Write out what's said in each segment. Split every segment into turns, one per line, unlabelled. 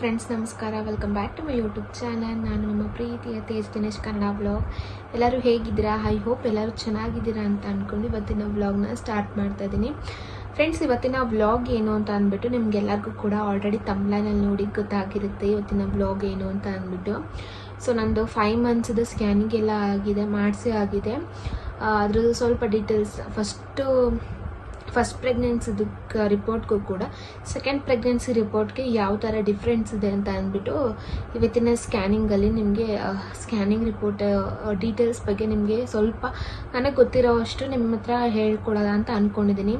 Friends, ನಮಸ್ಕಾರ. Welcome back to my YouTube channel. ನಾನು ನಿಮ್ಮ ಪ್ರೀತಿಯ ತೇಜ್ ದಿನೇಶ್ ಕನ್ನಡ ವ್ಲಾಗ್. ಎಲ್ಲರೂ ಹೇಗಿದ್ದೀರಾ? ಐ ಹೋಪ್ ಎಲ್ಲರೂ ಚೆನ್ನಾಗಿದ್ದೀರಾ ಅಂತ ಅಂದ್ಕೊಂಡು ಇವತ್ತಿನ ವ್ಲಾಗ್ನ ಸ್ಟಾರ್ಟ್ ಮಾಡ್ತಾ ಇದ್ದೀನಿ. ಫ್ರೆಂಡ್ಸ್, ಇವತ್ತಿನ ವ್ಲಾಗ್ ಏನು ಅಂತ ಅಂದ್ಬಿಟ್ಟು ನಿಮಗೆಲ್ಲರಿಗೂ ಕೂಡ ಆಲ್ರೆಡಿ ತಮ್ಲೈನಲ್ಲಿ ನೋಡಿ ಗೊತ್ತಾಗಿರುತ್ತೆ ಇವತ್ತಿನ ವ್ಲಾಗ್ ಏನು ಅಂತ ಅಂದ್ಬಿಟ್ಟು. ಸೊ ನಂದು 5 ಮಂತ್ಸ್ದು ಸ್ಕ್ಯಾನಿಂಗ್ ಎಲ್ಲ ಆಗಿದೆ, ಆಗಿದೆ. ಅದ್ರದ್ದು ಸ್ವಲ್ಪ ಡೀಟೇಲ್ಸ್, ಫಸ್ಟ್ ಪ್ರೆಗ್ನೆನ್ಸಿದು ರಿಪೋರ್ಟ್ಗೂ ಕೂಡ ಸೆಕೆಂಡ್ ಪ್ರೆಗ್ನೆನ್ಸಿ ರಿಪೋರ್ಟ್ಗೆ ಯಾವ ಥರ ಡಿಫ್ರೆನ್ಸ್ ಇದೆ ಅಂತ ಅಂದ್ಬಿಟ್ಟು ಇವತ್ತಿನ ಸ್ಕ್ಯಾನಿಂಗಲ್ಲಿ ನಿಮಗೆ ಸ್ಕ್ಯಾನಿಂಗ್ ರಿಪೋರ್ಟ್ ಡೀಟೇಲ್ಸ್ ಬಗ್ಗೆ ನಿಮಗೆ ಸ್ವಲ್ಪ ನನಗೆ ಗೊತ್ತಿರೋ ಅಷ್ಟು ನಿಮ್ಮ ಹತ್ರ ಹೇಳ್ಕೊಡೋದ ಅಂತ ಅಂದ್ಕೊಂಡಿದ್ದೀನಿ.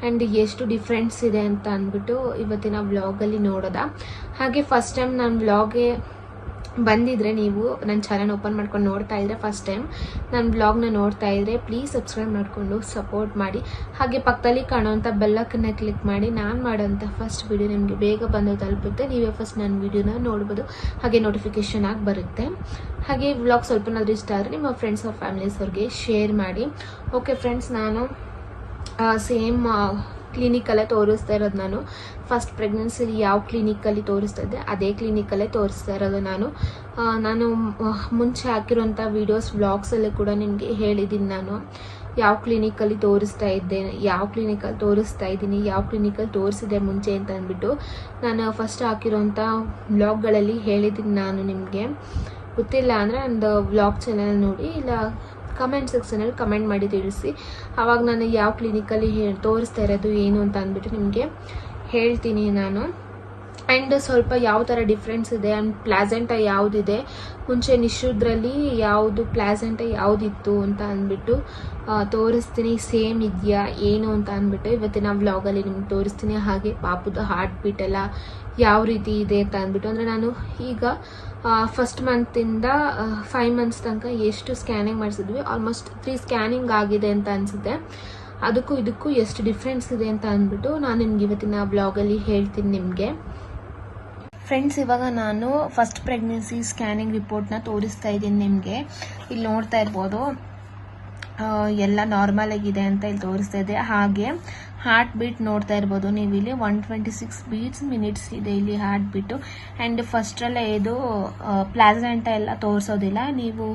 ಆ್ಯಂಡ್ ಎಷ್ಟು ಡಿಫ್ರೆನ್ಸ್ ಇದೆ ಅಂತ ಅಂದ್ಬಿಟ್ಟು ಇವತ್ತಿನ ವ್ಲಾಗಲ್ಲಿ ನೋಡೋದ. ಹಾಗೆ ಫಸ್ಟ್ ಟೈಮ್ ನಾನು ವ್ಲಾಗ್ಗೆ ಬಂದಿದ್ರೆ, ನೀವು ನನ್ನ ಚಾನಲ್ ಓಪನ್ ಮಾಡ್ಕೊಂಡು ನೋಡ್ತಾ ಇದ್ರೆ, ಫಸ್ಟ್ ಟೈಮ್ ನನ್ನ ಬ್ಲಾಗ್ನ ನೋಡ್ತಾ ಇದ್ರೆ ಪ್ಲೀಸ್ ಸಬ್ಸ್ಕ್ರೈಬ್ ಮಾಡಿಕೊಂಡು ಸಪೋರ್ಟ್ ಮಾಡಿ. ಹಾಗೆ ಪಕ್ಕದಲ್ಲಿ ಕಾಣುವಂಥ ಬೆಲ್ಲಕ್ಕನ್ನು ಕ್ಲಿಕ್ ಮಾಡಿ ನಾನು ಮಾಡೋಂಥ ಫಸ್ಟ್ ವಿಡಿಯೋ ನಿಮಗೆ ಬೇಗ ಬಂದು ತಲುಪುತ್ತೆ. ನೀವೇ ಫಸ್ಟ್ ನನ್ನ ವಿಡಿಯೋನ ನೋಡ್ಬೋದು, ಹಾಗೆ ನೋಟಿಫಿಕೇಷನ್ ಆಗಿ ಬರುತ್ತೆ. ಹಾಗೆ ವ್ಲಾಗ್ ಸ್ವಲ್ಪನಾದ್ರೂ ಇಷ್ಟ ಆದರೆ ನಿಮ್ಮ ಫ್ರೆಂಡ್ಸ್ ಆರ್ ಫ್ಯಾಮಿಲೀಸ್ ಅವ್ರಿಗೆ ಶೇರ್ ಮಾಡಿ. ಓಕೆ ಫ್ರೆಂಡ್ಸ್, ನಾನು ಸೇಮ್ ಕ್ಲಿನಿಕಲ್ಲೇ ತೋರಿಸ್ತಾ ಇರೋದು. ನಾನು ಫಸ್ಟ್ ಪ್ರೆಗ್ನೆನ್ಸಿಲಿ ಯಾವ ಕ್ಲಿನಿಕಲ್ಲಿ ತೋರಿಸ್ತಾ ಇದ್ದೆ ಅದೇ ಕ್ಲಿನಿಕಲ್ಲೇ ತೋರಿಸ್ತಾ ಇರೋದು. ನಾನು ಮುಂಚೆ ಹಾಕಿರೋಂಥ ವೀಡಿಯೋಸ್ ವ್ಲಾಗ್ಸಲ್ಲೂ ಕೂಡ ನಿಮಗೆ ಹೇಳಿದ್ದೀನಿ, ನಾನು ಯಾವ ಕ್ಲಿನಿಕಲ್ಲಿ ತೋರಿಸ್ತಾ ಇದ್ದೀನಿ, ಯಾವ ಕ್ಲಿನಿಕಲ್ಲಿ ತೋರಿಸಿದೆ ಮುಂಚೆ ಅಂತ ಅಂದ್ಬಿಟ್ಟು ನಾನು ಫಸ್ಟ್ ಹಾಕಿರೋಂಥ ವ್ಲಾಗ್ಗಳಲ್ಲಿ ಹೇಳಿದ್ದೀನಿ. ನಾನು ನಿಮಗೆ ಗೊತ್ತಿಲ್ಲ ಅಂದರೆ ನಂದು ವ್ಲಾಗ್ ಚಾನಲ್ ನೋಡಿ, ಇಲ್ಲ ಕಮೆಂಟ್ ಸೆಕ್ಷನಲ್ಲಿ ಕಮೆಂಟ್ ಮಾಡಿ ತಿಳಿಸಿ. ಆವಾಗ ನಾನು ಯಾವ ಕ್ಲಿನಿಕಲ್ಲಿ ತೋರಿಸ್ತಾ ಇರೋದು ಏನು ಅಂತ ಅಂದ್ಬಿಟ್ಟು ನಿಮಗೆ ಹೇಳ್ತೀನಿ ನಾನು. ಆ್ಯಂಡ್ ಸ್ವಲ್ಪ ಯಾವ ಥರ ಡಿಫ್ರೆನ್ಸ್ ಇದೆ, ಆ್ಯಂಡ್ ಪ್ಲಾಸೆಂಟ ಯಾವುದಿದೆ, ಮುಂಚೆ ನಿಶುದ್ರಲ್ಲಿ ಯಾವುದು ಪ್ಲಾಸೆಂಟ ಯಾವುದಿತ್ತು ಅಂತ ಅಂದ್ಬಿಟ್ಟು ತೋರಿಸ್ತೀನಿ. ಸೇಮ್ ಇದೆಯಾ ಏನು ಅಂತ ಅಂದ್ಬಿಟ್ಟು ಇವತ್ತಿನ ವ್ಲಾಗಲ್ಲಿ ನಿಮ್ಗೆ ತೋರಿಸ್ತೀನಿ. ಹಾಗೆ ಪಾಪದ ಹಾರ್ಟ್ ಬೀಟ್ ಎಲ್ಲ ಯಾವ ರೀತಿ ಇದೆ ಅಂತ ಅಂದ್ಬಿಟ್ಟು, ಅಂದರೆ ನಾನು ಈಗ ಫಸ್ಟ್ ಮಂತಿಂದ 5 ಮಂತ್ಸ್ ತನಕ ಎಷ್ಟು ಸ್ಕ್ಯಾನಿಂಗ್ ಮಾಡಿಸಿದ್ವಿ, ಆಲ್ಮೋಸ್ಟ್ 3 ಸ್ಕ್ಯಾನಿಂಗ್ ಆಗಿದೆ ಅಂತ ಅನಿಸುತ್ತೆ. ಅದಕ್ಕೂ ಇದಕ್ಕೂ ಎಷ್ಟು ಡಿಫ್ರೆನ್ಸ್ ಇದೆ ಅಂತ ಅಂದ್ಬಿಟ್ಟು ನಾನು ನಿಮ್ಗೆ ಇವತ್ತಿನ ಬ್ಲಾಗಲ್ಲಿ ಹೇಳ್ತೀನಿ ನಿಮಗೆ. ಫ್ರೆಂಡ್ಸ್, ಇವಾಗ ನಾನು ಫಸ್ಟ್ ಪ್ರೆಗ್ನೆನ್ಸಿ ಸ್ಕ್ಯಾನಿಂಗ್ ರಿಪೋರ್ಟ್ನ ತೋರಿಸ್ತಾ ಇದ್ದೀನಿ ನಿಮಗೆ. ಇಲ್ಲಿ ನೋಡ್ತಾ ಇರ್ಬೋದು, ಎಲ್ಲ ನಾರ್ಮಲ್ ಆಗಿದೆ ಅಂತ ಇಲ್ಲಿ ತೋರಿಸ್ತಾ ಇದೆ. ಹಾಗೆ ಹಾರ್ಟ್ ಬೀಟ್ ನೋಡ್ತಾ ಇರ್ಬೋದು ನೀವು, ಇಲ್ಲಿ 126 ಬೀಟ್ಸ್ ಮಿನಿಟ್ಸ್ ಇದೆ ಇಲ್ಲಿ ಹಾರ್ಟ್ ಬೀಟು. ಆ್ಯಂಡ್ ಫಸ್ಟ್ರಲ್ಲೇ ಇದು ಪ್ಲಾಸೆಂಟ ಎಲ್ಲ ತೋರಿಸೋದಿಲ್ಲ. ನೀವು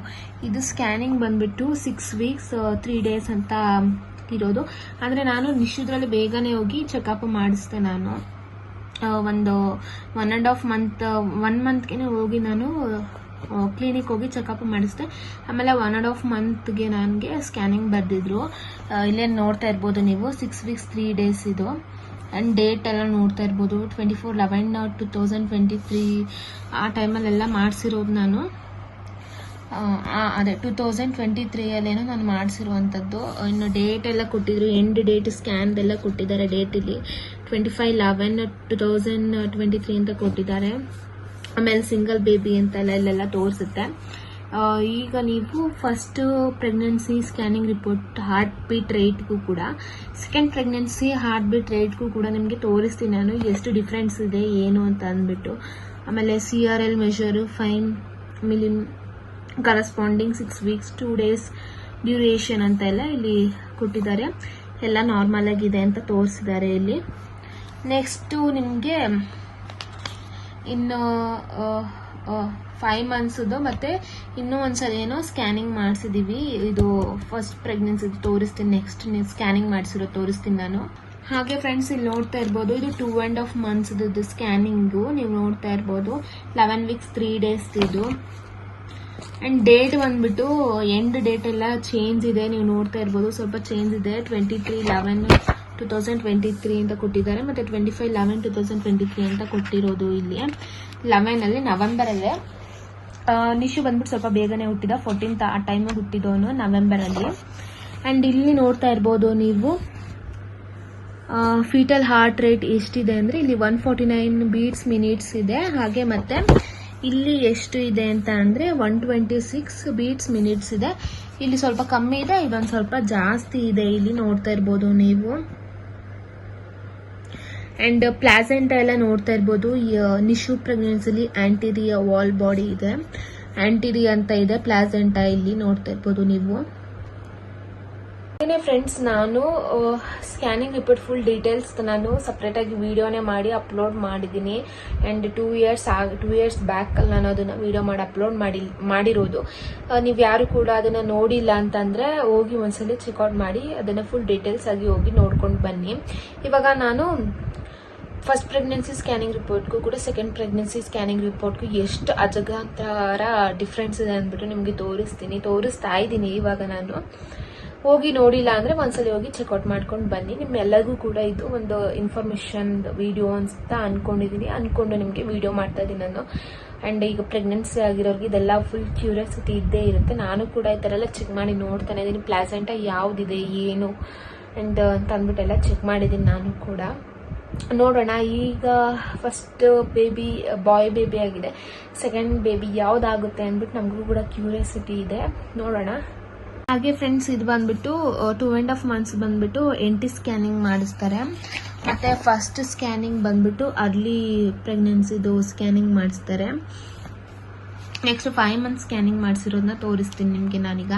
ಇದು ಸ್ಕ್ಯಾನಿಂಗ್ ಬಂದ್ಬಿಟ್ಟು 6 ವೀಕ್ಸ್ 3 ಡೇಸ್ ಅಂತ ಇರೋದು. ಅಂದರೆ ನಾನು ನಿಶುದ್ರಲ್ಲಿ ಬೇಗನೆ ಹೋಗಿ ಚೆಕಪ್ ಮಾಡಿಸ್ದೆ. ನಾನು ಒಂದು 1 ಮಂತ್ಗೆ ಹೋಗಿ ನಾನು ಕ್ಲಿನಿಕ್ ಹೋಗಿ ಚೆಕಪ್ ಮಾಡಿಸಿದೆ. ಆಮೇಲೆ 1.5 ಮಂತ್ಗೆ ನನಗೆ ಸ್ಕ್ಯಾನಿಂಗ್ ಬರೆದಿದ್ರು. ಇಲ್ಲೇ ನೋಡ್ತಾ ಇರ್ಬೋದು ನೀವು, 6 ವೀಕ್ಸ್ 3 ಡೇಸ್ ಇದು. ಆ್ಯಂಡ್ ಡೇಟ್ ಎಲ್ಲ ನೋಡ್ತಾ ಇರ್ಬೋದು, 24/11/2023 ಆ ಟೈಮಲ್ಲೆಲ್ಲ ಮಾಡಿಸಿರೋದು ನಾನು. ಅದೇ 2023ಯಲ್ಲೇನೋ ನಾನು ಮಾಡಿಸಿರುವಂಥದ್ದು. ಇನ್ನು ಡೇಟ್ ಎಲ್ಲ ಕೊಟ್ಟಿದ್ರು, ಎಂಡ್ ಡೇಟ್ ಸ್ಕ್ಯಾನ್ದೆಲ್ಲ ಕೊಟ್ಟಿದ್ದಾರೆ. ಡೇಟ್ ಇಲ್ಲಿ 25/11/2023 ಅಂತ ಕೊಟ್ಟಿದ್ದಾರೆ. ಆಮೇಲೆ ಸಿಂಗಲ್ ಬೇಬಿ ಅಂತೆಲ್ಲ ಇಲ್ಲೆಲ್ಲ ತೋರಿಸುತ್ತೆ. ಈಗ ನೀವು first pregnancy scanning report heart beat ರೇಟ್ಗೂ ಕೂಡ, ಸೆಕೆಂಡ್ ಪ್ರೆಗ್ನೆನ್ಸಿ ಹಾರ್ಟ್ ಬೀಟ್ ರೇಟ್ಗೂ ಕೂಡ ನಿಮಗೆ ತೋರಿಸ್ತೀನಿ ನಾನು ಎಷ್ಟು ಡಿಫ್ರೆನ್ಸ್ ಇದೆ ಏನು ಅಂತ ಅಂದ್ಬಿಟ್ಟು. ಆಮೇಲೆ CRL ಮೆಷರು 5 milli corresponding 6 weeks 2 days duration ಅಂತ ಎಲ್ಲ ಇಲ್ಲಿ ಕೊಟ್ಟಿದ್ದಾರೆ. ಎಲ್ಲ ನಾರ್ಮಲ್ ಆಗಿದೆ ಅಂತ ತೋರಿಸಿದ್ದಾರೆ ಇಲ್ಲಿ. ನೆಕ್ಸ್ಟು ನಿಮಗೆ ಇನ್ನು 5 ಮಂತ್ಸ್ದು ಮತ್ತೆ ಇನ್ನೂ ಒಂದ್ಸಲ ಏನೋ ಸ್ಕ್ಯಾನಿಂಗ್ ಮಾಡಿಸಿದೀವಿ. ಇದು ಫಸ್ಟ್ ಪ್ರೆಗ್ನೆನ್ಸಿ ತೋರಿಸ್ತೀನಿ, ನೆಕ್ಸ್ಟ್ ಸ್ಕ್ಯಾನಿಂಗ್ ಮಾಡಿಸಿರೋ ತೋರಿಸ್ತೀನಿ ನಾನು. ಹಾಗೆ ಫ್ರೆಂಡ್ಸ್, ಇಲ್ಲಿ ನೋಡ್ತಾ ಇರ್ಬೋದು, ಇದು 2.5 ಮಂತ್ಸ್ದು ಸ್ಕ್ಯಾನಿಂಗು ನೀವು ನೋಡ್ತಾ ಇರ್ಬೋದು. 11 ವೀಕ್ಸ್ 3 ಡೇಸ್ ಇದು. ಆ್ಯಂಡ್ ಡೇಟ್ ಬಂದ್ಬಿಟ್ಟು ಎಂಡ್ ಡೇಟ್ ಎಲ್ಲ ಚೇಂಜ್ ಇದೆ, ನೀವು ನೋಡ್ತಾ ಇರ್ಬೋದು, ಸ್ವಲ್ಪ ಚೇಂಜ್ ಇದೆ. 23/11/2023 ಅಂತ ಕೊಟ್ಟಿದ್ದಾರೆ, ಮತ್ತು 25/11/2023 ಅಂತ ಕೊಟ್ಟಿರೋದು ಇಲ್ಲಿ. 11 ನವೆಂಬರಲ್ಲೇ ನಿಶು ಬಂದ್ಬಿಟ್ಟು ಸ್ವಲ್ಪ ಬೇಗನೆ ಹುಟ್ಟಿದ, 14th ಆ ಟೈಮಿಗೆ ಹುಟ್ಟಿದವನು ನವೆಂಬರಲ್ಲಿ. ಆ್ಯಂಡ್ ಇಲ್ಲಿ ನೋಡ್ತಾ ಇರ್ಬೋದು ನೀವು, ಫೀಟಲ್ ಹಾರ್ಟ್ ರೇಟ್ ಎಷ್ಟಿದೆ ಅಂದರೆ ಇಲ್ಲಿ 149 ಬೀಟ್ಸ್ ಮಿನಿಟ್ಸ್ ಇದೆ. ಹಾಗೆ ಮತ್ತೆ ಇಲ್ಲಿ ಎಷ್ಟು ಇದೆ ಅಂತ ಅಂದರೆ 126 ಬೀಟ್ಸ್ ಮಿನಿಟ್ಸ್ ಇದೆ. ಇಲ್ಲಿ ಸ್ವಲ್ಪ ಕಮ್ಮಿ ಇದೆ, ಇದೊಂದು ಸ್ವಲ್ಪ ಜಾಸ್ತಿ ಇದೆ, ಇಲ್ಲಿ ನೋಡ್ತಾ ಇರ್ಬೋದು ನೀವು. ಆ್ಯಂಡ್ ಪ್ಲಾಸೆಂಟ ಎಲ್ಲ ನೋಡ್ತಾ ಇರ್ಬೋದು, ನಿಶು ಪ್ರೆಗ್ನೆನ್ಸಿಲಿ ಆಂಟೀರಿಯರ್ ವಾಲ್ ಬಾಡಿ ಇದೆ, ಆಂಟೀರಿಯರ್ ಅಂತ ಇದೆ ಪ್ಲಾಸೆಂಟ ಇಲ್ಲಿ ನೋಡ್ತಾ ಇರ್ಬೋದು ನೀವು. ಹಾಗೆಯೇ ಫ್ರೆಂಡ್ಸ್, ನಾನು ಸ್ಕ್ಯಾನಿಂಗ್ ರಿಪೋರ್ಟ್ ಫುಲ್ ಡೀಟೇಲ್ಸ್ ನಾನು ಸಪ್ರೇಟಾಗಿ ವಿಡಿಯೋನೇ ಮಾಡಿ ಅಪ್ಲೋಡ್ ಮಾಡಿದ್ದೀನಿ. ಆ್ಯಂಡ್ 2 ಇಯರ್ಸ್ ಬ್ಯಾಕಲ್ಲಿ ನಾನು ಅದನ್ನು ವಿಡಿಯೋ ಮಾಡಿ ಅಪ್ಲೋಡ್ ಮಾಡಿರೋದು. ನೀವು ಯಾರು ಕೂಡ ಅದನ್ನು ನೋಡಿಲ್ಲ ಅಂತಂದರೆ ಹೋಗಿ ಒಂದ್ಸಲ ಚೆಕ್ಔಟ್ ಮಾಡಿ ಅದನ್ನು ಫುಲ್ ಡೀಟೇಲ್ಸ್ ಆಗಿ ಹೋಗಿ ನೋಡ್ಕೊಂಡು ಬನ್ನಿ. ಇವಾಗ ನಾನು ಫಸ್ಟ್ ಪ್ರೆಗ್ನೆನ್ಸಿ ಸ್ಕ್ಯಾನಿಂಗ್ ರಿಪೋರ್ಟ್ಗೂ ಕೂಡ ಸೆಕೆಂಡ್ ಪ್ರೆಗ್ನೆನ್ಸಿ ಸ್ಕ್ಯಾನಿಂಗ್ ರಿಪೋರ್ಟ್ಗೂ ಎಷ್ಟು ಅಜಗಂತರ ಡಿಫ್ರೆನ್ಸ್ ಇದೆ ಅಂದ್ಬಿಟ್ಟು ನಿಮಗೆ ತೋರಿಸ್ತಾ ಇದ್ದೀನಿ. ಇವಾಗ ನಾನು ಹೋಗಿ ನೋಡಿಲ್ಲ ಅಂದರೆ ಒಂದ್ಸಲ ಹೋಗಿ ಚೆಕ್ಔಟ್ ಮಾಡ್ಕೊಂಡು ಬನ್ನಿ. ನಿಮ್ಮೆಲ್ಲರಿಗೂ ಕೂಡ ಇದು ಒಂದು ಇನ್ಫಾರ್ಮೇಷನ್ ವಿಡಿಯೋ ಅಂತ ಅಂದ್ಕೊಂಡು ನಿಮಗೆ ವಿಡಿಯೋ ಮಾಡ್ತಾ ಇದ್ದೀನಿ ನಾನು. ಆ್ಯಂಡ್ ಈಗ ಪ್ರೆಗ್ನೆನ್ಸಿ ಆಗಿರೋರಿಗೆ ಇದೆಲ್ಲ ಫುಲ್ ಕ್ಯೂರಿಯಾಸಿಟಿ ಇದ್ದೇ ಇರುತ್ತೆ. ನಾನು ಕೂಡ ಈ ಥರ ಎಲ್ಲ ಚೆಕ್ ಮಾಡಿ ನೋಡ್ತಾನೆ ಇದ್ದೀನಿ, ಪ್ಲಾಸೆಂಟಾ ಯಾವುದಿದೆ ಏನು ಆ್ಯಂಡ್ ಅಂತ ಅಂದ್ಬಿಟ್ಟೆಲ್ಲ ಚೆಕ್ ಮಾಡಿದ್ದೀನಿ ನಾನು ಕೂಡ. ನೋಡೋಣ, ಈಗ ಫಸ್ಟ್ ಬೇಬಿ ಬಾಯ್ ಬೇಬಿ ಆಗಿದೆ, ಸೆಕೆಂಡ್ ಬೇಬಿ ಯಾವುದಾಗುತ್ತೆ ಅಂದ್ಬಿಟ್ಟು ನಮಗೂ ಕೂಡ ಕ್ಯೂರಿಯಾಸಿಟಿ ಇದೆ, ನೋಡೋಣ. ಹಾಗೆ ಫ್ರೆಂಡ್ಸ್, ಇದು ಬಂದ್ಬಿಟ್ಟು 2.5 months ಬಂದ್ಬಿಟ್ಟು NT ಸ್ಕ್ಯಾನಿಂಗ್ ಮಾಡಿಸ್ತಾರೆ. ಮತ್ತು ಫಸ್ಟ್ ಸ್ಕ್ಯಾನಿಂಗ್ ಬಂದ್ಬಿಟ್ಟು ಅರ್ಲಿ ಪ್ರೆಗ್ನೆನ್ಸಿದು ಸ್ಕ್ಯಾನಿಂಗ್ ಮಾಡಿಸ್ತಾರೆ. ನೆಕ್ಸ್ಟ್ 5 months ಸ್ಕ್ಯಾನಿಂಗ್ ಮಾಡಿಸಿರೋದನ್ನ ತೋರಿಸ್ತೀನಿ ನಿಮಗೆ ನಾನೀಗ.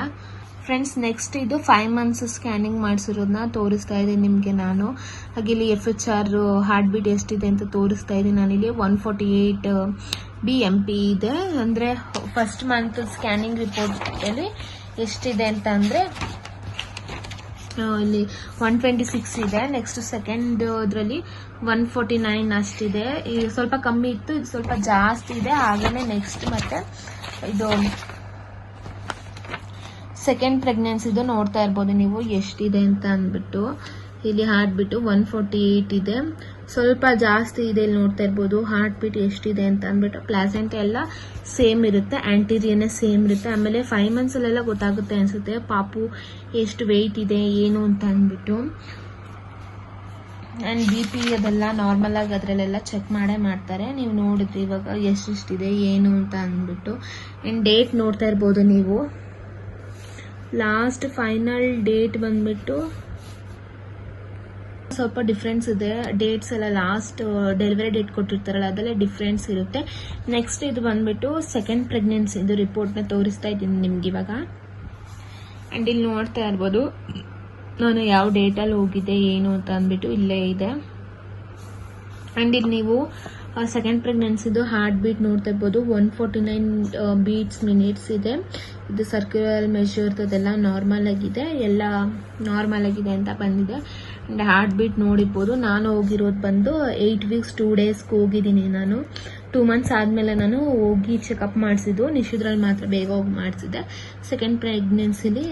ಫ್ರೆಂಡ್ಸ್, ನೆಕ್ಸ್ಟ್ ಇದು 5 months ಸ್ಕ್ಯಾನಿಂಗ್ ಮಾಡಿಸಿರೋದನ್ನ ತೋರಿಸ್ತಾ ಇದ್ದೀನಿ ನಿಮಗೆ ನಾನು. ಹಾಗೆ ಇಲ್ಲಿ FHR ಹಾರ್ಟ್ ಬೀಟ್ ಎಷ್ಟಿದೆ ಅಂತ ತೋರಿಸ್ತಾ ಇದ್ದೀನಿ ನಾನಿಲ್ಲಿ. 148 BMP ಇದೆ. ಅಂದರೆ ಫಸ್ಟ್ ಮಂತ್ ಸ್ಕ್ಯಾನಿಂಗ್ ರಿಪೋರ್ಟಲ್ಲಿ ಎಷ್ಟಿದೆ ಅಂತ ಅಂದರೆ ಇಲ್ಲಿ 126 ಇದೆ. ನೆಕ್ಸ್ಟ್ ಸೆಕೆಂಡ್ ಇದರಲ್ಲಿ 149 ಅಷ್ಟಿದೆ. ಇದು ಸ್ವಲ್ಪ ಕಮ್ಮಿ ಇತ್ತು, ಇದು ಸ್ವಲ್ಪ ಜಾಸ್ತಿ ಇದೆ. ಹಾಗೆಯೇ ನೆಕ್ಸ್ಟ್ ಮತ್ತೆ ಇದು ಸೆಕೆಂಡ್ ಪ್ರೆಗ್ನೆನ್ಸಿದು ನೋಡ್ತಾ ಇರ್ಬೋದು ನೀವು ಎಷ್ಟಿದೆ ಅಂತ ಅಂದ್ಬಿಟ್ಟು. ಇಲ್ಲಿ ಹಾರ್ಟ್ ಬೀಟು 148 ಇದೆ, ಸ್ವಲ್ಪ ಜಾಸ್ತಿ ಇದೆ. ಇಲ್ಲಿ ನೋಡ್ತಾ ಇರ್ಬೋದು ಹಾರ್ಟ್ ಬೀಟ್ ಎಷ್ಟಿದೆ ಅಂತ ಅಂದ್ಬಿಟ್ಟು. ಪ್ಲಾಸೆಂಟ್ ಎಲ್ಲ ಸೇಮ್ ಇರುತ್ತೆ, ಆಂಟೀರಿಯನೇ ಸೇಮ್ ಇರುತ್ತೆ. ಆಮೇಲೆ 5 months ಅಲ್ಲೆಲ್ಲ ಗೊತ್ತಾಗುತ್ತೆ ಅನ್ಸುತ್ತೆ ಪಾಪು ಎಷ್ಟು ವೆಯ್ಟ್ ಇದೆ ಏನು ಅಂತ ಅಂದ್ಬಿಟ್ಟು. ಆ್ಯಂಡ್ BP ಅದೆಲ್ಲ ನಾರ್ಮಲ್ ಆಗಿ ಅದರಲ್ಲೆಲ್ಲ ಚೆಕ್ ಮಾಡೇ ಮಾಡ್ತಾರೆ. ನೀವು ನೋಡಿದ್ರಿ ಇವಾಗ ಎಷ್ಟೆಷ್ಟಿದೆ ಏನು ಅಂತ ಅಂದ್ಬಿಟ್ಟು. ಆ್ಯಂಡ್ ಡೇಟ್ ನೋಡ್ತಾ ಇರ್ಬೋದು ನೀವು. ಲಾಸ್ಟ್ ಫೈನಲ್ ಡೇಟ್ ಬಂದ್ಬಿಟ್ಟು ಸ್ವಲ್ಪ ಡಿಫ್ರೆನ್ಸ್ ಇದೆ. ಡೇಟ್ಸ್ ಎಲ್ಲ ಲಾಸ್ಟ್ ಡೆಲಿವರಿ ಡೇಟ್ ಕೊಟ್ಟಿರ್ತಾರಲ್ಲ ಅದೆಲ್ಲ ಡಿಫ್ರೆನ್ಸ್ ಇರುತ್ತೆ. ನೆಕ್ಸ್ಟ್ ಇದು ಬಂದ್ಬಿಟ್ಟು ಸೆಕೆಂಡ್ ಪ್ರೆಗ್ನೆನ್ಸಿ ಇದು ರಿಪೋರ್ಟ್ನ ತೋರಿಸ್ತಾ ಇದ್ದೀನಿ ನಿಮ್ಗೆ ಇವಾಗ. ಆ್ಯಂಡ್ ಇಲ್ಲಿ ನೋಡ್ತಾ ಇರ್ಬೋದು ನಾನು ಯಾವ ಡೇಟಲ್ಲಿ ಹೋಗಿದ್ದೆ ಏನು ಅಂತ ಅಂದ್ಬಿಟ್ಟು ಇಲ್ಲೇ ಇದೆ. ಆ್ಯಂಡ್ ಇಲ್ಲಿ ನೀವು ಸೆಕೆಂಡ್ ಪ್ರೆಗ್ನೆನ್ಸಿದು ಹಾರ್ಟ್ ಬೀಟ್ ನೋಡ್ತಾ ಇರ್ಬೋದು. 149 ಬೀಟ್ಸ್ ಮಿನಿಟ್ಸ್ ಇದೆ. ಇದು ಸರ್ಕ್ಯುಲರ್ ಮೆಷರ್ಸ್ ಅದೆಲ್ಲ ನಾರ್ಮಲ್ ಆಗಿದೆ, ಎಲ್ಲ ನಾರ್ಮಲ್ ಆಗಿದೆ ಅಂತ ಬಂದಿದೆ. ಆ್ಯಂಡ್ ಹಾರ್ಟ್ ಬೀಟ್ ನೋಡಿರ್ಬೋದು. ನಾನು ಹೋಗಿರೋದು ಬಂದು 8 weeks 2 days ಹೋಗಿದ್ದೀನಿ ನಾನು. 2 months ಆದಮೇಲೆ ನಾನು ಹೋಗಿ ಚೆಕಪ್ ಮಾಡಿಸಿದ್ದು. ನಿಶಿದ್ರಲ್ಲಿ ಮಾತ್ರ ಬೇಗ ಹೋಗಿ ಮಾಡಿಸಿದ್ದೆ. ಸೆಕೆಂಡ್ ಪ್ರೆಗ್ನೆನ್ಸಿಲಿ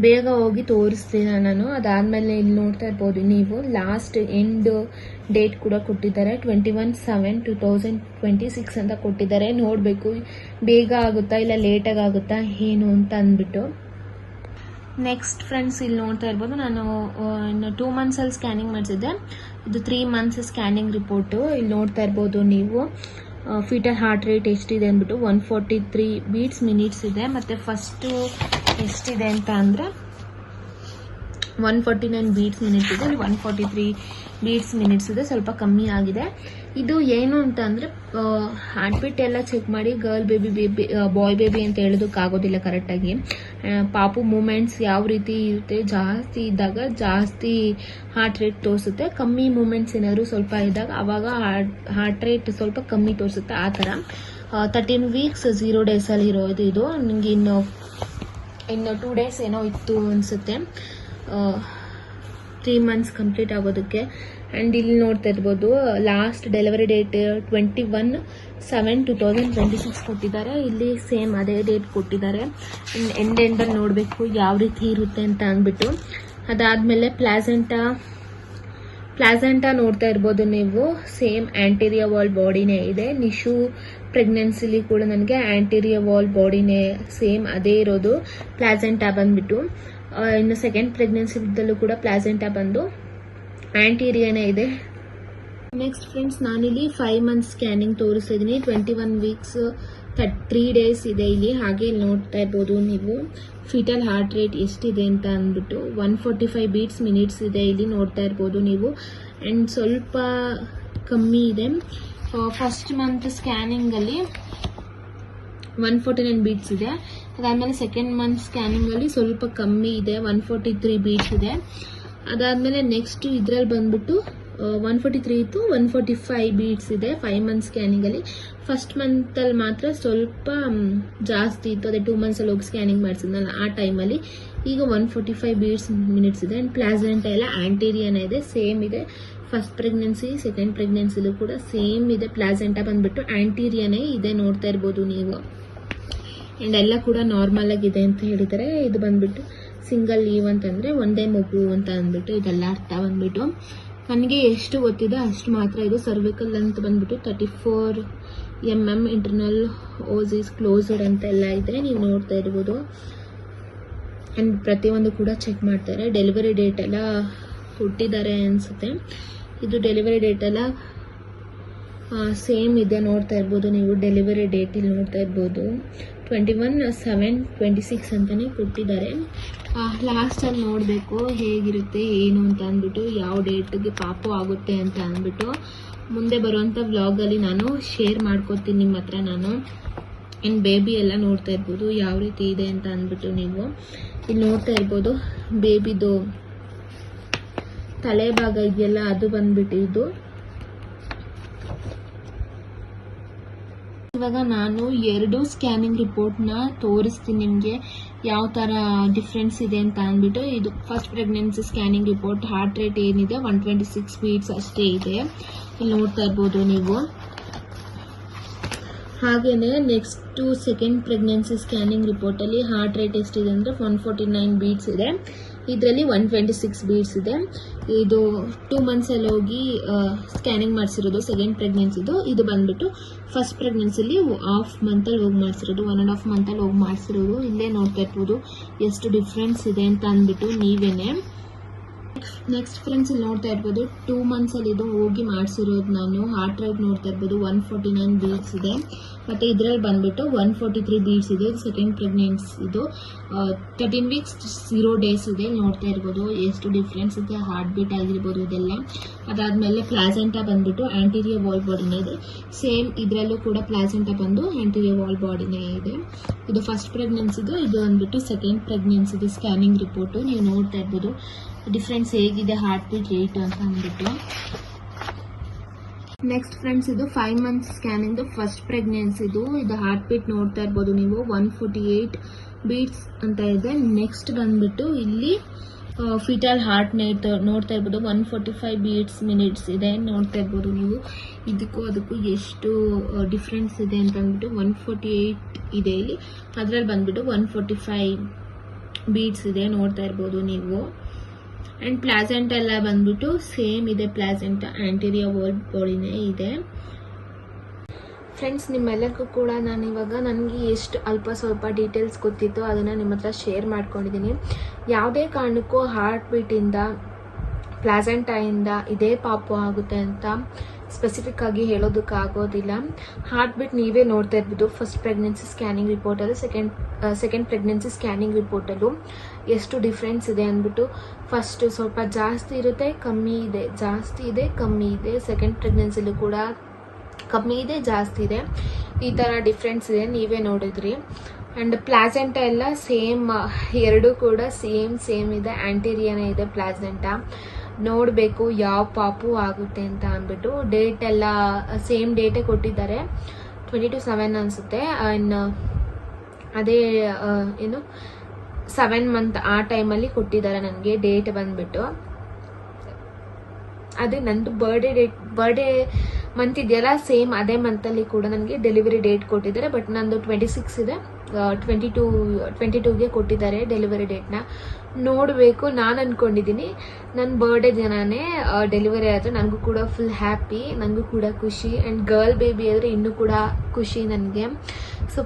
ಬೇಗ ಹೋಗಿ ತೋರಿಸ್ತೀನಿ ನಾನು. ಅದಾದಮೇಲೆ ಇಲ್ಲಿ ನೋಡ್ತಾ ಇರ್ಬೋದು ನೀವು ಲಾಸ್ಟ್ ಎಂಡ್ ಡೇಟ್ ಕೂಡ ಕೊಟ್ಟಿದ್ದಾರೆ. 21/7/2026 ಅಂತ ಕೊಟ್ಟಿದ್ದಾರೆ. ನೋಡಬೇಕು ಬೇಗ ಆಗುತ್ತಾ ಇಲ್ಲ ಲೇಟಾಗಿ ಆಗುತ್ತಾ ಏನು ಅಂತ ಅಂದ್ಬಿಟ್ಟು. ನೆಕ್ಸ್ಟ್ ಫ್ರೆಂಡ್ಸ್, ಇಲ್ಲಿ ನೋಡ್ತಾ ಇರ್ಬೋದು ನಾನು ಇನ್ನು 2 months ಅಲ್ಲಿ ಸ್ಕ್ಯಾನಿಂಗ್ ಮಾಡಿಸಿದ್ದೆ. ಇದು 3 months ಸ್ಕ್ಯಾನಿಂಗ್ ರಿಪೋರ್ಟು. ಇಲ್ಲಿ ನೋಡ್ತಾ ಇರ್ಬೋದು ನೀವು ಫೀಟಲ್ ಹಾರ್ಟ್ ರೇಟ್ ಎಷ್ಟಿದೆ ಅಂದ್ಬಿಟ್ಟು 143 ಬೀಟ್ಸ್ ಮಿನಿಟ್ಸ್ ಇದೆ. ಮತ್ತು ಫಸ್ಟು ಎಷ್ಟಿದೆ ಅಂತ ಅಂದರೆ 149 ಬೀಟ್ಸ್ ಮಿನಿಟ್ಸ್ ಇದೆ. ಇಲ್ಲಿ 143 ಬೀಟ್ಸ್ ಮಿನಿಟ್ಸ್ ಇದೆ, ಸ್ವಲ್ಪ ಕಮ್ಮಿ ಆಗಿದೆ. ಇದು ಏನು ಅಂತ ಅಂದರೆ ಹಾರ್ಟ್ ಬೀಟ್ ಎಲ್ಲ ಚೆಕ್ ಮಾಡಿ ಗರ್ಲ್ ಬೇಬಿ ಬಾಯ್ ಬೇಬಿ ಅಂತ ಹೇಳೋದಕ್ಕಾಗೋದಿಲ್ಲ ಕರೆಕ್ಟಾಗಿ. ಪಾಪು ಮೂಮೆಂಟ್ಸ್ ಯಾವ ರೀತಿ ಇರುತ್ತೆ, ಜಾಸ್ತಿ ಇದ್ದಾಗ ಜಾಸ್ತಿ ಹಾರ್ಟ್ ರೇಟ್ ತೋರಿಸುತ್ತೆ, ಕಮ್ಮಿ ಮೂಮೆಂಟ್ಸ್ ಏನಾದರೂ ಸ್ವಲ್ಪ ಇದ್ದಾಗ ಆವಾಗ ಹಾರ್ಟ್ ರೇಟ್ ಸ್ವಲ್ಪ ಕಮ್ಮಿ ತೋರಿಸುತ್ತೆ. ಆ ಥರ 13 weeks 0 days ಅಲ್ಲಿ ಇರೋದು ಇದು. ನಿಮಗೆ ಇನ್ನು 2 days ಏನೋ ಇತ್ತು ಅನಿಸುತ್ತೆ 3 months ಕಂಪ್ಲೀಟ್ ಆಗೋದಕ್ಕೆ. ಆ್ಯಂಡ್ ಇಲ್ಲಿ ನೋಡ್ತಾ ಇರ್ಬೋದು ಲಾಸ್ಟ್ ಡೆಲಿವರಿ ಡೇಟ್ 21/7/2026 ಕೊಟ್ಟಿದ್ದಾರೆ. ಇಲ್ಲಿ ಸೇಮ್ ಅದೇ ಡೇಟ್ ಕೊಟ್ಟಿದ್ದಾರೆ. ಎಂಡಲ್ಲಿ ನೋಡಬೇಕು ಯಾವ ರೀತಿ ಇರುತ್ತೆ ಅಂತ ಅಂದ್ಬಿಟ್ಟು. ಅದಾದಮೇಲೆ ಪ್ಲಾಸೆಂಟಾ ನೋಡ್ತಾ ಇರ್ಬೋದು ನೀವು. ಸೇಮ್ ಆಂಟೀರಿಯರ್ ವಾಲ್ ಬಾಡಿನೇ ಇದೆ. ನಿಶು ಪ್ರೆಗ್ನೆನ್ಸಿಲಿ ಕೂಡ ನನಗೆ ಆಂಟೀರಿಯರ್ ವಾಲ್ ಬಾಡಿನೇ ಸೇಮ್ ಅದೇ ಇರೋದು. ಪ್ಲಾಸೆಂಟಾ ಬಂದ್ಬಿಟ್ಟು ಇನ್ನು ಸೆಕೆಂಡ್ ಪ್ರೆಗ್ನೆನ್ಸಿದಲ್ಲೂ ಕೂಡ ಪ್ಲಾಸೆಂಟಾ ಬಂದು ಆಂಟೀರಿಯನೇ ಇದೆ. ನೆಕ್ಸ್ಟ್ ಫ್ರೆಂಡ್ಸ್, ನಾನಿಲ್ಲಿ 5 months ಸ್ಕ್ಯಾನಿಂಗ್ ತೋರಿಸ್ತಾ ಇದ್ದೀನಿ. 21 weeks 3 days ಇದೆ ಇಲ್ಲಿ. ಹಾಗೆ ಇಲ್ಲಿ ನೋಡ್ತಾ ಇರ್ಬೋದು ನೀವು ಫೀಟಲ್ ಹಾರ್ಟ್ ರೇಟ್ ಎಷ್ಟಿದೆ ಅಂತ ಅಂದ್ಬಿಟ್ಟು 145 ಬೀಟ್ಸ್ ಮಿನಿಟ್ಸ್ ಇದೆ. ಇಲ್ಲಿ ನೋಡ್ತಾ ಇರ್ಬೋದು ನೀವು. ಆ್ಯಂಡ್ ಸ್ವಲ್ಪ ಕಮ್ಮಿ ಇದೆ. ಫಸ್ಟ್ ಮಂತ್ ಸ್ಕ್ಯಾನಿಂಗಲ್ಲಿ 149 ಬೀಟ್ಸ್ ಇದೆ. ಅದಾದಮೇಲೆ ಸೆಕೆಂಡ್ ಮಂತ್ ಸ್ಕ್ಯಾನಿಂಗಲ್ಲಿ ಸ್ವಲ್ಪ ಕಮ್ಮಿ ಇದೆ, 143 ಬೀಟ್ಸ್ ಇದೆ. ಅದಾದಮೇಲೆ ನೆಕ್ಸ್ಟ್ ಇದರಲ್ಲಿ ಬಂದ್ಬಿಟ್ಟು 143 ಇತ್ತು, 145 ಬೀಟ್ಸ್ ಇದೆ 5 ಮಂತ್ ಸ್ಕ್ಯಾನಿಂಗಲ್ಲಿ. ಫಸ್ಟ್ ಮಂತಲ್ಲಿ ಮಾತ್ರ ಸ್ವಲ್ಪ ಜಾಸ್ತಿ ಇತ್ತು, ಅದೇ 2 ಮಂತ್ಸಲ್ಲಿ ಹೋಗಿ ಸ್ಕ್ಯಾನಿಂಗ್ ಮಾಡಿಸಿದ್ನಲ್ಲ ಆ ಟೈಮಲ್ಲಿ. ಈಗ 145 ಬೀಟ್ಸ್ ಮಿನಿಟ್ಸ್ ಇದೆ. ಆ್ಯಂಡ್ ಪ್ಲಾಸೆಂಟಾ ಎಲ್ಲ ಆಂಟೀರಿಯನ್ ಇದೆ, ಸೇಮ್ ಇದೆ. ಫಸ್ಟ್ ಪ್ರೆಗ್ನೆನ್ಸಿ ಸೆಕೆಂಡ್ ಪ್ರೆಗ್ನೆನ್ಸಿಲೂ ಕೂಡ ಸೇಮ್ ಇದೆ. ಪ್ಲಾಸೆಂಟಾ ಬಂದ್ಬಿಟ್ಟು ಆಂಟೀರಿಯನೇ ಇದೆ, ನೋಡ್ತಾ ಇರ್ಬೋದು ನೀವು. ಆ್ಯಂಡ್ ಎಲ್ಲ ಕೂಡ ನಾರ್ಮಲ್ ಆಗಿದೆ ಅಂತ ಹೇಳಿದ್ದಾರೆ. ಇದು ಬಂದ್ಬಿಟ್ಟು ಸಿಂಗಲ್ ಲೀವ್ ಅಂತಂದರೆ ಒಂದೇ ಮಗು ಅಂತ ಅಂದ್ಬಿಟ್ಟು ಇದೆಲ್ಲ ಅರ್ಥ ಬಂದ್ಬಿಟ್ಟು. ನನಗೆ ಎಷ್ಟು ಗೊತ್ತಿದೆ ಅಷ್ಟು ಮಾತ್ರ. ಇದು ಸರ್ವಿಕಲ್ ಲೆಂತ್ ಬಂದ್ಬಿಟ್ಟು 34 mm, ಇಂಟರ್ನಲ್ ಓಸ್ ಈಸ್ ಕ್ಲೋಸ್ಡ್ ಅಂತ ಎಲ್ಲ ಇದೆ, ನೀವು ನೋಡ್ತಾ ಇರ್ಬೋದು. ಆ್ಯಂಡ್ ಪ್ರತಿಯೊಂದು ಕೂಡ ಚೆಕ್ ಮಾಡ್ತಾರೆ. ಡೆಲಿವರಿ ಡೇಟ್ ಎಲ್ಲ ಕೊಟ್ಟಿದ್ದಾರೆ ಅನಿಸುತ್ತೆ. ಇದು ಡೆಲಿವರಿ ಡೇಟ್ ಎಲ್ಲ ಸೇಮ್ ಇದೆ, ನೋಡ್ತಾ ಇರ್ಬೋದು ನೀವು. ಡೆಲಿವರಿ ಡೇಟ್ ಇಲ್ಲಿ ನೋಡ್ತಾ ಇರ್ಬೋದು 21/7/26 ಅಂತಲೇ ಕೊಟ್ಟಿದ್ದಾರೆ. ಲಾಸ್ಟಲ್ಲಿ ನೋಡಬೇಕು ಹೇಗಿರುತ್ತೆ ಏನು ಅಂತ ಅಂದ್ಬಿಟ್ಟು, ಯಾವ ಡೇಟ್ಗೆ ಪಾಪು ಆಗುತ್ತೆ ಅಂತ ಅಂದ್ಬಿಟ್ಟು ಮುಂದೆ ಬರುವಂಥ ವ್ಲಾಗಲ್ಲಿ ನಾನು ಶೇರ್ ಮಾಡ್ಕೊತೀನಿ ನಿಮ್ಮ ಹತ್ರ ನಾನು. ಆ್ಯಂಡ್ ಬೇಬಿ ಎಲ್ಲ ನೋಡ್ತಾ ಇರ್ಬೋದು ಯಾವ ರೀತಿ ಇದೆ ಅಂತ ಅಂದ್ಬಿಟ್ಟು ನೀವು ಇಲ್ಲಿ ನೋಡ್ತಾ ಇರ್ಬೋದು. ಬೇಬಿದು ತಲೆ ಭಾಗ ಇದೆಯಲ್ಲ ಅದು ಬಂದ್ಬಿಟ್ಟು ಇದು. ಇವಾಗ ನಾನು 2 ಸ್ಕ್ಯಾನಿಂಗ್ ರಿಪೋರ್ಟ್ನ ತೋರಿಸ್ತೀನಿ ನಿಮಗೆ ಯಾವ ಥರ ಡಿಫ್ರೆನ್ಸ್ ಇದೆ ಅಂತ ಅಂದ್ಬಿಟ್ಟು. ಇದು first pregnancy scanning report. Heart rate ಏನಿದೆ 126 ಬೀಟ್ಸ್ ಅಷ್ಟೇ ಇದೆ, ಇಲ್ಲಿ ನೋಡ್ತಾ ಇರ್ಬೋದು ನೀವು. ಹಾಗೆಯೇ ನೆಕ್ಸ್ಟು ಸೆಕೆಂಡ್ ಪ್ರೆಗ್ನೆನ್ಸಿ ಸ್ಕ್ಯಾನಿಂಗ್ ರಿಪೋರ್ಟಲ್ಲಿ ಹಾರ್ಟ್ ರೇಟ್ ಎಷ್ಟಿದೆ ಅಂದರೆ 149 ಬೀಟ್ಸ್ ಇದೆ. ಇದರಲ್ಲಿ 126 ಬೀಟ್ಸ್ ಇದೆ. ಇದು 2 ಮಂತ್ಸಲ್ಲಿ ಹೋಗಿ ಸ್ಕ್ಯಾನಿಂಗ್ ಮಾಡಿಸಿರೋದು ಸೆಕೆಂಡ್ ಪ್ರೆಗ್ನೆನ್ಸಿದು. ಇದು ಬಂದ್ಬಿಟ್ಟು ಫಸ್ಟ್ ಪ್ರೆಗ್ನೆನ್ಸಿಲಿ ಹಾಫ್ ಮಂತಲ್ಲಿ ಹೋಗಿ ಮಾಡಿಸಿರೋದು, 1.5 ಮಂತಲ್ಲಿ ಹೋಗಿ ಮಾಡಿಸಿರೋದು. ಇಲ್ಲೇ ನೋಡ್ತಾ ಇರ್ಬೋದು ಎಷ್ಟು ಡಿಫ್ರೆನ್ಸ್ ಇದೆ ಅಂತ ಅಂದ್ಬಿಟ್ಟು ನೀವೇನೆ. ನೆಕ್ಸ್ಟ್ ಫ್ರೆಂಡ್ಸ್ ಇಲ್ಲಿ ನೋಡ್ತಾ ಇರ್ಬೋದು 2 ಮಂತ್ಸಲ್ಲಿ ಇದು ಹೋಗಿ ಮಾಡಿಸಿರೋದು ನಾನು. ಹಾರ್ಟ್ ರೇಟ್ ನೋಡ್ತಾ ಇರ್ಬೋದು 149 ಬೀಟ್ಸ್ ಇದೆ. ಮತ್ತು ಇದರಲ್ಲಿ ಬಂದ್ಬಿಟ್ಟು 143 ಬೀಟ್ಸ್ ಇದೆ. ಸೆಕೆಂಡ್ ಪ್ರೆಗ್ನೆನ್ಸ್ ಇದು 13 ವೀಕ್ಸ್ 0 ಡೇಸ್ ಇದೆ, ನೋಡ್ತಾ ಇರ್ಬೋದು ಎಷ್ಟು ಡಿಫ್ರೆನ್ಸ್ ಇದೆ. ಹಾರ್ಟ್ ಬೀಟ್ ಆಗಿರ್ಬೋದು ಇದೆಲ್ಲ. ಅದಾದಮೇಲೆ ಪ್ಲಾಸೆಂಟಾ ಬಂದ್ಬಿಟ್ಟು ಆಂಟೀರಿಯರ್ ವಾಲ್ ಬಾಡಿನೇ ಇದೆ. ಸೇಮ್ ಇದರಲ್ಲೂ ಕೂಡ ಪ್ಲಾಸೆಂಟಾ ಬಂದು ಆಂಟೀರಿಯರ್ ವಾಲ್ ಬಾಡಿನೇ ಇದೆ. ಇದು ಫಸ್ಟ್ ಪ್ರೆಗ್ನೆನ್ಸಿದು, ಇದು ಬಂದ್ಬಿಟ್ಟು ಸೆಕೆಂಡ್ ಪ್ರೆಗ್ನೆನ್ಸಿದು ಸ್ಕ್ಯಾನಿಂಗ್ ರಿಪೋರ್ಟು. ನೀವು ನೋಡ್ತಾ ಇರ್ಬೋದು ಡಿಫ್ರೆನ್ಸ್ ಹೇಗಿದೆ ಹಾರ್ಟ್ ಬೀಟ್ ರೇಟ್ ಅಂತ ಅಂದ್ಬಿಟ್ಟು. ನೆಕ್ಸ್ಟ್ ಫ್ರೆಂಡ್ಸ್ ಇದು 5 ಮಂತ್ಸ್ ಸ್ಕ್ಯಾನಿಂಗ್ ಫಸ್ಟ್ ಪ್ರೆಗ್ನೆನ್ಸಿದು. ಇದು ಹಾರ್ಟ್ ಬೀಟ್ ನೋಡ್ತಾ ಇರ್ಬೋದು ನೀವು 148 ಬೀಟ್ಸ್ ಅಂತ ಇದೆ. ನೆಕ್ಸ್ಟ್ ಬಂದ್ಬಿಟ್ಟು ಇಲ್ಲಿ ಫಿಟಲ್ ಹಾರ್ಟ್ ರೇಟ್ ನೋಡ್ತಾ ಇರ್ಬೋದು 145 ಬೀಟ್ಸ್ ಮಿನಿಟ್ಸ್ ಇದೆ, ನೋಡ್ತಾ ಇರ್ಬೋದು ನೀವು. ಇದಕ್ಕೂ ಅದಕ್ಕೂ ಎಷ್ಟು ಡಿಫ್ರೆನ್ಸ್ ಇದೆ ಅಂತ ಅಂದ್ಬಿಟ್ಟು 148 ಇದೆ ಇಲ್ಲಿ, ಅದರಲ್ಲಿ ಬಂದ್ಬಿಟ್ಟು 145 ಬೀಟ್ಸ್ ಇದೆ, ನೋಡ್ತಾ ಇರ್ಬೋದು ನೀವು. ಆ್ಯಂಡ್ ಪ್ಲಾಸೆಂಟಾ ಎಲ್ಲ ಬಂದ್ಬಿಟ್ಟು ಸೇಮ್ ಇದೆ. ಪ್ಲಾಸೆಂಟಾ ಆಂಟೀರಿಯರ್ ವಾಲ್ ಬಾಡಿನೇ ಇದೆ. ಫ್ರೆಂಡ್ಸ್ ನಿಮ್ಮೆಲ್ಲರಿಗೂ ಕೂಡ ನಾನು ಇವಾಗ ನನಗೆ ಎಷ್ಟು ಅಲ್ಪ ಸ್ವಲ್ಪ ಡೀಟೇಲ್ಸ್ ಗೊತ್ತಿತ್ತು ಅದನ್ನು ನಿಮ್ಮ ಹತ್ರ ಶೇರ್ ಮಾಡ್ಕೊಂಡಿದ್ದೀನಿ. ಯಾವುದೇ ಕಾರಣಕ್ಕೂ ಹಾರ್ಟ್ ಬೀಟಿಂದ ಪ್ಲಾಸೆಂಟಾಯಿಂದ ಇದೇ ಪಾಪು ಆಗುತ್ತೆ ಅಂತ ಸ್ಪೆಸಿಫಿಕ್ ಆಗಿ ಹೇಳೋದಕ್ಕಾಗೋದಿಲ್ಲ. ಹಾರ್ಟ್ ಬೀಟ್ ನೀವೇ ನೋಡ್ತಾ ಇರ್ಬೋದು ಫಸ್ಟ್ ಪ್ರೆಗ್ನೆನ್ಸಿ ಸ್ಕ್ಯಾನಿಂಗ್ ರಿಪೋರ್ಟಲ್ಲೂ ಸೆಕೆಂಡ್ ಪ್ರೆಗ್ನೆನ್ಸಿ ಸ್ಕ್ಯಾನಿಂಗ್ ರಿಪೋರ್ಟಲ್ಲೂ ಎಷ್ಟು ಡಿಫ್ರೆನ್ಸ್ ಇದೆ ಅಂದ್ಬಿಟ್ಟು. ಫಸ್ಟ್ ಸ್ವಲ್ಪ ಜಾಸ್ತಿ ಇರುತ್ತೆ, ಕಮ್ಮಿ ಇದೆ, ಜಾಸ್ತಿ ಇದೆ, ಕಮ್ಮಿ ಇದೆ. ಸೆಕೆಂಡ್ ಪ್ರೆಗ್ನೆನ್ಸಿಲೂ ಕೂಡ ಕಮ್ಮಿ ಇದೆ, ಜಾಸ್ತಿ ಇದೆ, ಈ ಥರ ಡಿಫ್ರೆನ್ಸ್ ಇದೆ, ನೀವೇ ನೋಡಿದ್ರಿ. ಆ್ಯಂಡ್ ಪ್ಲಾಸೆಂಟಾ ಎಲ್ಲ ಸೇಮ್, ಎರಡೂ ಕೂಡ ಸೇಮ್ ಇದೆ, ಆಂಟೀರಿಯನೇ ಇದೆ ಪ್ಲಾಸೆಂಟಾ. ನೋಡಬೇಕು ಯಾವ ಪಾಪು ಆಗುತ್ತೆ ಅಂತ ಅಂದ್ಬಿಟ್ಟು. ಡೇಟ್ ಎಲ್ಲ ಸೇಮ್ ಡೇಟೇ ಕೊಟ್ಟಿದ್ದಾರೆ, 22/7 ಅನಿಸುತ್ತೆ. ಇನ್ನು ಅದೇ ಏನು 7 ಮಂತ್ ಆ ಟೈಮಲ್ಲಿ ಕೊಟ್ಟಿದ್ದಾರೆ ನನಗೆ ಡೇಟ್ ಬಂದ್ಬಿಟ್ಟು. ಅದೇ ನಂದು ಬರ್ಡೇ ಮಂತ್ ಇದೆಯಲ್ಲ, ಸೇಮ್ ಅದೇ ಮಂತಲ್ಲಿ ಕೂಡ ನನಗೆ ಡೆಲಿವರಿ ಡೇಟ್ ಕೊಟ್ಟಿದ್ದಾರೆ. ಬಟ್ ನಂದು 26 ಇದೆ, 22ಗೆ ಕೊಟ್ಟಿದ್ದಾರೆ ಡೆಲಿವರಿ ಡೇಟ್ನ. ನೋಡಬೇಕು, ನಾನು ಅಂದ್ಕೊಂಡಿದ್ದೀನಿ ನನ್ನ ಬರ್ಡೇ ದಿನಾನೇ ಡೆಲಿವರಿ ಆದರೆ ನನಗೂ ಕೂಡ ಫುಲ್ ಹ್ಯಾಪಿ, ನನಗೂ ಕೂಡ ಖುಷಿ. ಆ್ಯಂಡ್ ಗರ್ಲ್ ಬೇಬಿ ಆದರೆ ಇನ್ನೂ ಕೂಡ ಖುಷಿ ನನಗೆ. ಸೊ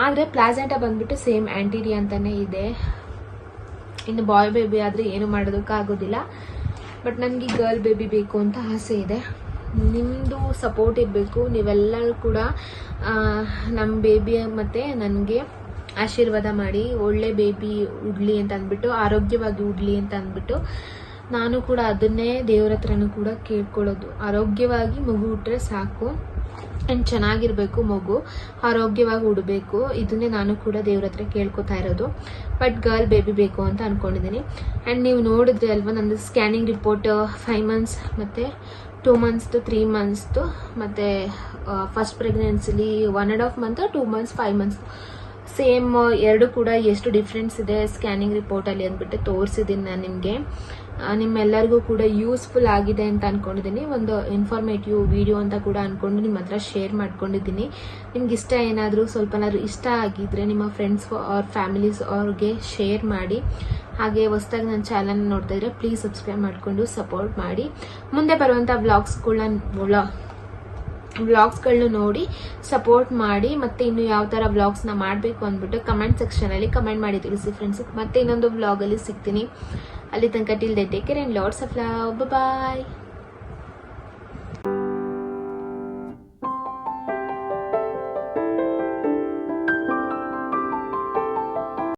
ಆದರೆ ಪ್ಲಾಸೆಂಟಾ ಬಂದ್ಬಿಟ್ಟು ಸೇಮ್ ಆಂಟೀರಿಯಾ ಅಂತಲೇ ಇದೆ. ಇನ್ನು ಬಾಯ್ ಬೇಬಿ ಆದರೆ ಏನು ಮಾಡೋದಕ್ಕಾಗೋದಿಲ್ಲ. ಬಟ್ ನನಗೆ ಗರ್ಲ್ ಬೇಬಿ ಬೇಕು ಅಂತ ಆಸೆ ಇದೆ. ನಿಮ್ಮದು ಸಪೋರ್ಟ್ ಇರಬೇಕು, ನೀವೆಲ್ಲರೂ ಕೂಡ ನಮ್ಮ ಬೇಬಿ ಮತ್ತು ನನಗೆ ಆಶೀರ್ವಾದ ಮಾಡಿ ಒಳ್ಳೆ ಬೇಬಿ ಉಡ್ಲಿ ಅಂತ ಅಂದ್ಬಿಟ್ಟು, ಆರೋಗ್ಯವಾಗಿ ಉಡ್ಲಿ ಅಂತ ಅಂದ್ಬಿಟ್ಟು ನಾನು ಕೂಡ ಅದನ್ನೇ ದೇವ್ರ ಹತ್ರನೂ ಕೂಡ ಕೇಳ್ಕೊಳ್ಳೋದು. ಆರೋಗ್ಯವಾಗಿ ಮಗು ಹುಟ್ಟರೆ ಸಾಕು, ಆ್ಯಂಡ್ ಚೆನ್ನಾಗಿರಬೇಕು, ಮಗು ಆರೋಗ್ಯವಾಗಿ ಉಡಬೇಕು. ಇದನ್ನೇ ನಾನು ಕೂಡ ದೇವ್ರ ಹತ್ರ ಕೇಳ್ಕೊತಾ ಇರೋದು. ಬಟ್ ಗರ್ಲ್ ಬೇಬಿ ಬೇಕು ಅಂತ ಅಂದ್ಕೊಂಡಿದ್ದೀನಿ. ಆ್ಯಂಡ್ ನೀವು ನೋಡಿದ್ರಿ ಅಲ್ವಾ, ನಂದು ಸ್ಕ್ಯಾನಿಂಗ್ ರಿಪೋರ್ಟ್ 5 months ಮತ್ತು 2 months 3 months ಮತ್ತು ಫಸ್ಟ್ ಪ್ರೆಗ್ನೆನ್ಸಿಲಿ 1.5 month 2 months 5 months ಸೇಮ್ ಎರಡು ಕೂಡ ಎಷ್ಟು ಡಿಫ್ರೆನ್ಸ್ ಇದೆ ಸ್ಕ್ಯಾನಿಂಗ್ ರಿಪೋರ್ಟಲ್ಲಿ ಅಂದ್ಬಿಟ್ಟು ತೋರಿಸಿದ್ದೀನಿ ನಾನು ನಿಮಗೆ. ನಿಮ್ಮೆಲ್ಲರಿಗೂ ಕೂಡ ಯೂಸ್ಫುಲ್ ಆಗಿದೆ ಅಂತ ಅಂದ್ಕೊಂಡಿದ್ದೀನಿ. ಒಂದು ಇನ್ಫಾರ್ಮೇಟಿವ್ ವಿಡಿಯೋ ಅಂತ ಕೂಡ ಅಂದ್ಕೊಂಡು ನಿಮ್ಮ ಹತ್ರ ಶೇರ್ ಮಾಡ್ಕೊಂಡಿದ್ದೀನಿ. ನಿಮ್ಗೆ ಏನಾದರೂ ಸ್ವಲ್ಪನಾದ್ರೂ ಇಷ್ಟ ಆಗಿದ್ರೆ ನಿಮ್ಮ ಫ್ರೆಂಡ್ಸ್ ಅವ್ರ ಫ್ಯಾಮಿಲೀಸ್ ಅವ್ರಿಗೆ ಶೇರ್ ಮಾಡಿ. ಹಾಗೆ ಹೊಸದಾಗಿ ನನ್ನ ಚಾನಲ್ನ ನೋಡ್ತಾ ಇದ್ರೆ ಪ್ಲೀಸ್ ಸಬ್ಸ್ಕ್ರೈಬ್ ಮಾಡಿಕೊಂಡು ಸಪೋರ್ಟ್ ಮಾಡಿ. ಮುಂದೆ ಬರುವಂಥ ವ್ಲಾಗ್ಸ್ಗಳನ್ನ ನೋಡಿ ಸಪೋರ್ಟ್ ಮಾಡಿ. ಮತ್ತೆ ಇನ್ನು ಯಾವ ಥರ ವ್ಲಾಗ್ಸ್ನ ಮಾಡಬೇಕು ಅಂದ್ಬಿಟ್ಟು ಕಮೆಂಟ್ ಸೆಕ್ಷನಲ್ಲಿ ಕಮೆಂಟ್ ಮಾಡಿ ತಿಳಿಸಿ ಫ್ರೆಂಡ್ಸ್. ಮತ್ತೆ ಇನ್ನೊಂದು ವ್ಲಾಗಲ್ಲಿ ಸಿಗ್ತೀನಿ. ಅಲ್ಲಿ ತನಕ till then take care and lots of love. Bye.